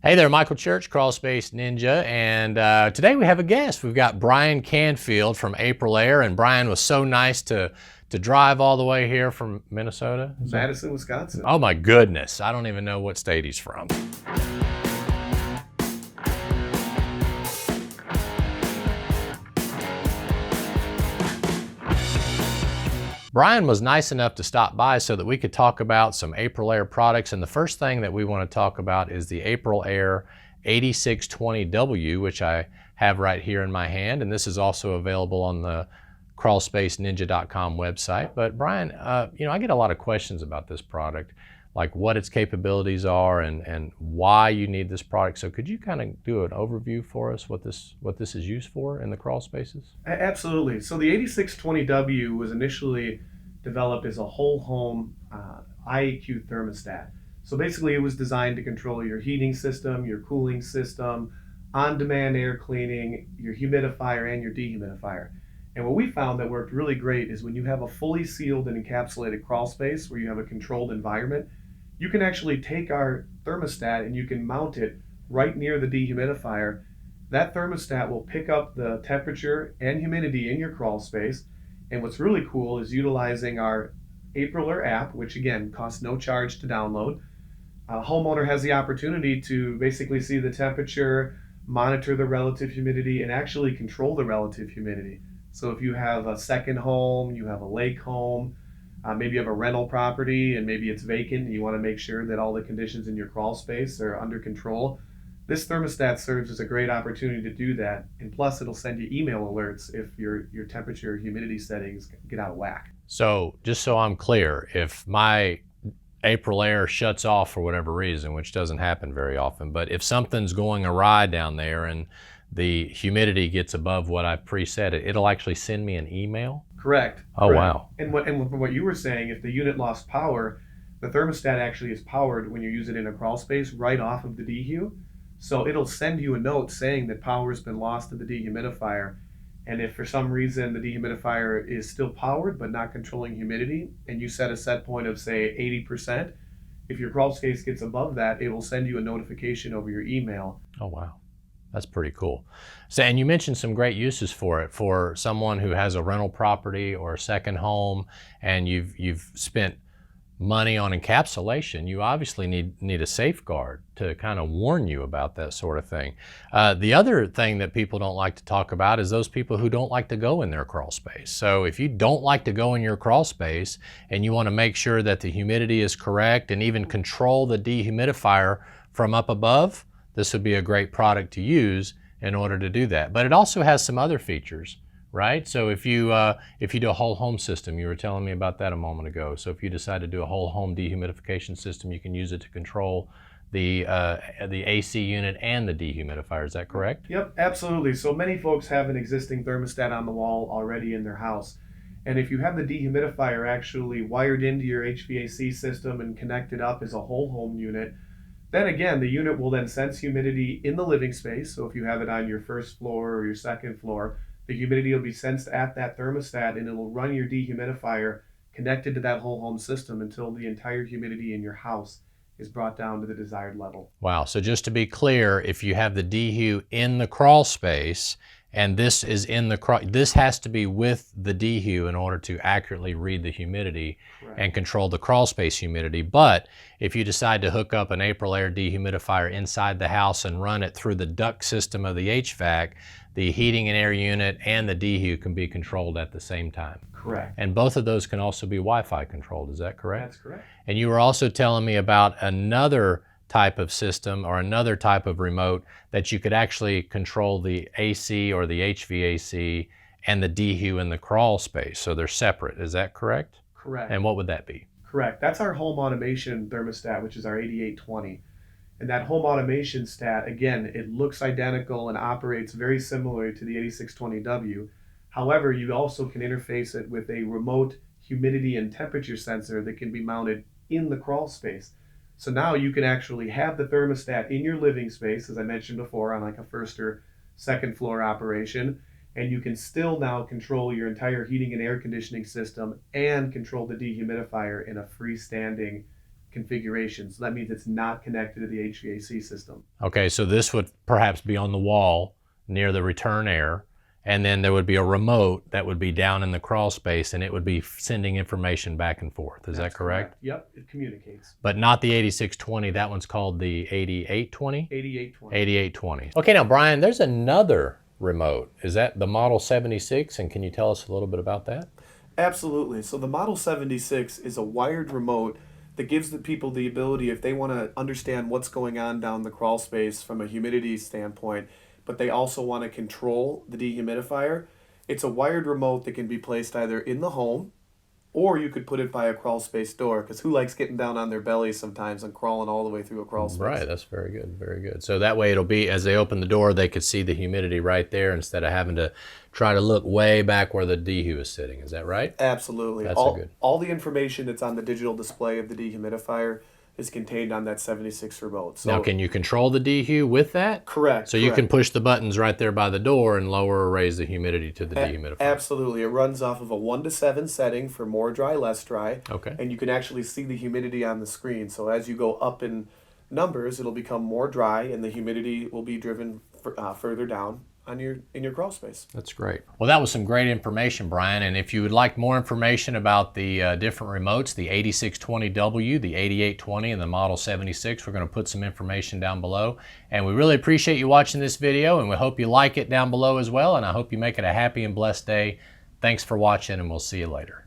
Hey there, Michael Church, Crawlspace Ninja, and today we have a guest. We've got Brian Canfield from Aprilaire, and Brian was so nice to drive all the way here from Minnesota. Madison, Wisconsin. Oh my goodness, I don't even know what state he's from. Brian was nice enough to stop by so that we could talk about some Aprilaire products, and the first thing that we want to talk about is the Aprilaire 8620W, which I have right here in my hand, and this is also available on the crawlspaceninja.com website. But Brian, I get a lot of questions about this product, like what its capabilities are and why you need this product. So could you kind of do an overview for us what this is used for in the crawl spaces? Absolutely. So the 8620W was initially developed as a whole home IAQ thermostat. So basically it was designed to control your heating system, your cooling system, on-demand air cleaning, your humidifier, and your dehumidifier. And what we found that worked really great is when you have a fully sealed and encapsulated crawl space where you have a controlled environment, you can actually take our thermostat and you can mount it right near the dehumidifier. That thermostat will pick up the temperature and humidity in your crawl space. And what's really cool is utilizing our Aprilaire app, which again costs no charge to download. A homeowner has the opportunity to basically see the temperature, monitor the relative humidity, and actually control the relative humidity. So if you have a second home, you have a lake home, maybe you have a rental property and maybe it's vacant and you want to make sure that all the conditions in your crawl space are under control, this thermostat serves as a great opportunity to do that. And plus it'll send you email alerts if your temperature or humidity settings get out of whack. So just so I'm clear, if my Aprilaire shuts off for whatever reason, which doesn't happen very often, but if something's going awry down there and the humidity gets above what I've preset, it'll actually send me an email? Correct. Oh, correct. wow. And what you were saying, if the unit lost power, the thermostat actually is powered when you use it in a crawl space right off of the dehu. So it'll send you a note saying that power has been lost to the dehumidifier. And if for some reason the dehumidifier is still powered but not controlling humidity, and you set a set point of say 80%, if your crawl space gets above that, it will send you a notification over your email. Oh, wow. That's pretty cool. So, and you mentioned some great uses for it for someone who has a rental property or a second home, and you've spent money on encapsulation. You obviously need a safeguard to kind of warn you about that sort of thing. The other thing that people don't like to talk about is those people who don't like to go in their crawl space. So if you don't like to go in your crawl space and you want to make sure that the humidity is correct and even control the dehumidifier from up above, this would be a great product to use in order to do that. But it also has some other features, right? So if you do a whole home system, you were telling me about that a moment ago. So if you decide to do a whole home dehumidification system, you can use it to control the AC unit and the dehumidifier. Is that correct? Yep, absolutely. So many folks have an existing thermostat on the wall already in their house. And if you have the dehumidifier actually wired into your HVAC system and connected up as a whole home unit, then again, the unit will then sense humidity in the living space. So if you have it on your first floor or your second floor, the humidity will be sensed at that thermostat and it will run your dehumidifier connected to that whole home system until the entire humidity in your house is brought down to the desired level. Wow, so just to be clear, if you have the dehu in the crawl space and this is in the this has to be with the dehu in order to accurately read the humidity. Correct. And control the crawl space humidity. But if you decide to hook up an Aprilaire dehumidifier inside the house and run it through the duct system of the HVAC, the heating and air unit and the dehu can be controlled at the same time. Correct. And both of those can also be Wi-Fi controlled, is that correct? That's correct. And you were also telling me about another type of system or another type of remote that you could actually control the AC or the HVAC and the dehu in the crawl space. So they're separate, is that correct? Correct. And what would that be? Correct. That's our home automation thermostat, which is our 8820. And that home automation stat, again, it looks identical and operates very similar to the 8620W. However, you also can interface it with a remote humidity and temperature sensor that can be mounted in the crawl space. So now you can actually have the thermostat in your living space, as I mentioned before, on like a first or second floor operation, and you can still now control your entire heating and air conditioning system and control the dehumidifier in a freestanding configuration. So that means it's not connected to the HVAC system. Okay, so this would perhaps be on the wall near the return air, and then there would be a remote that would be down in the crawl space, and it would be sending information back and forth. Is that correct? Yep, it communicates. But not the 8620, that one's called the 8820? 8820. 8820. Okay, now Brian, there's another remote. Is that the Model 76, and can you tell us a little bit about that? Absolutely. So the Model 76 is a wired remote that gives the people the ability, if they want to understand what's going on down the crawl space from a humidity standpoint, but they also want to control the dehumidifier. It's a wired remote that can be placed either in the home, or you could put it by a crawl space door, because who likes getting down on their belly sometimes and crawling all the way through a crawl space? Right, that's very good, very good. So that way it'll be, as they open the door, they could see the humidity right there instead of having to try to look way back where the dehu is sitting. Is that right? Absolutely. That's good. All the information that's on the digital display of the dehumidifier is contained on that 76 remote. So Now, can you control the dehu with that? Correct. So you can push the buttons right there by the door and lower or raise the humidity to the dehumidifier. Absolutely. It runs off of a 1 to 7 setting for more dry, less dry. Okay. And you can actually see the humidity on the screen. So as you go up in numbers, it'll become more dry, and the humidity will be driven further down on in your crawl space. That's great. Well, that was some great information, Brian. And if you would like more information about the different remotes, the 8620W, the 8820, and the Model 76, we're going to put some information down below. And we really appreciate you watching this video, and we hope you like it down below as well. And I hope you make it a happy and blessed day. Thanks for watching, and we'll see you later.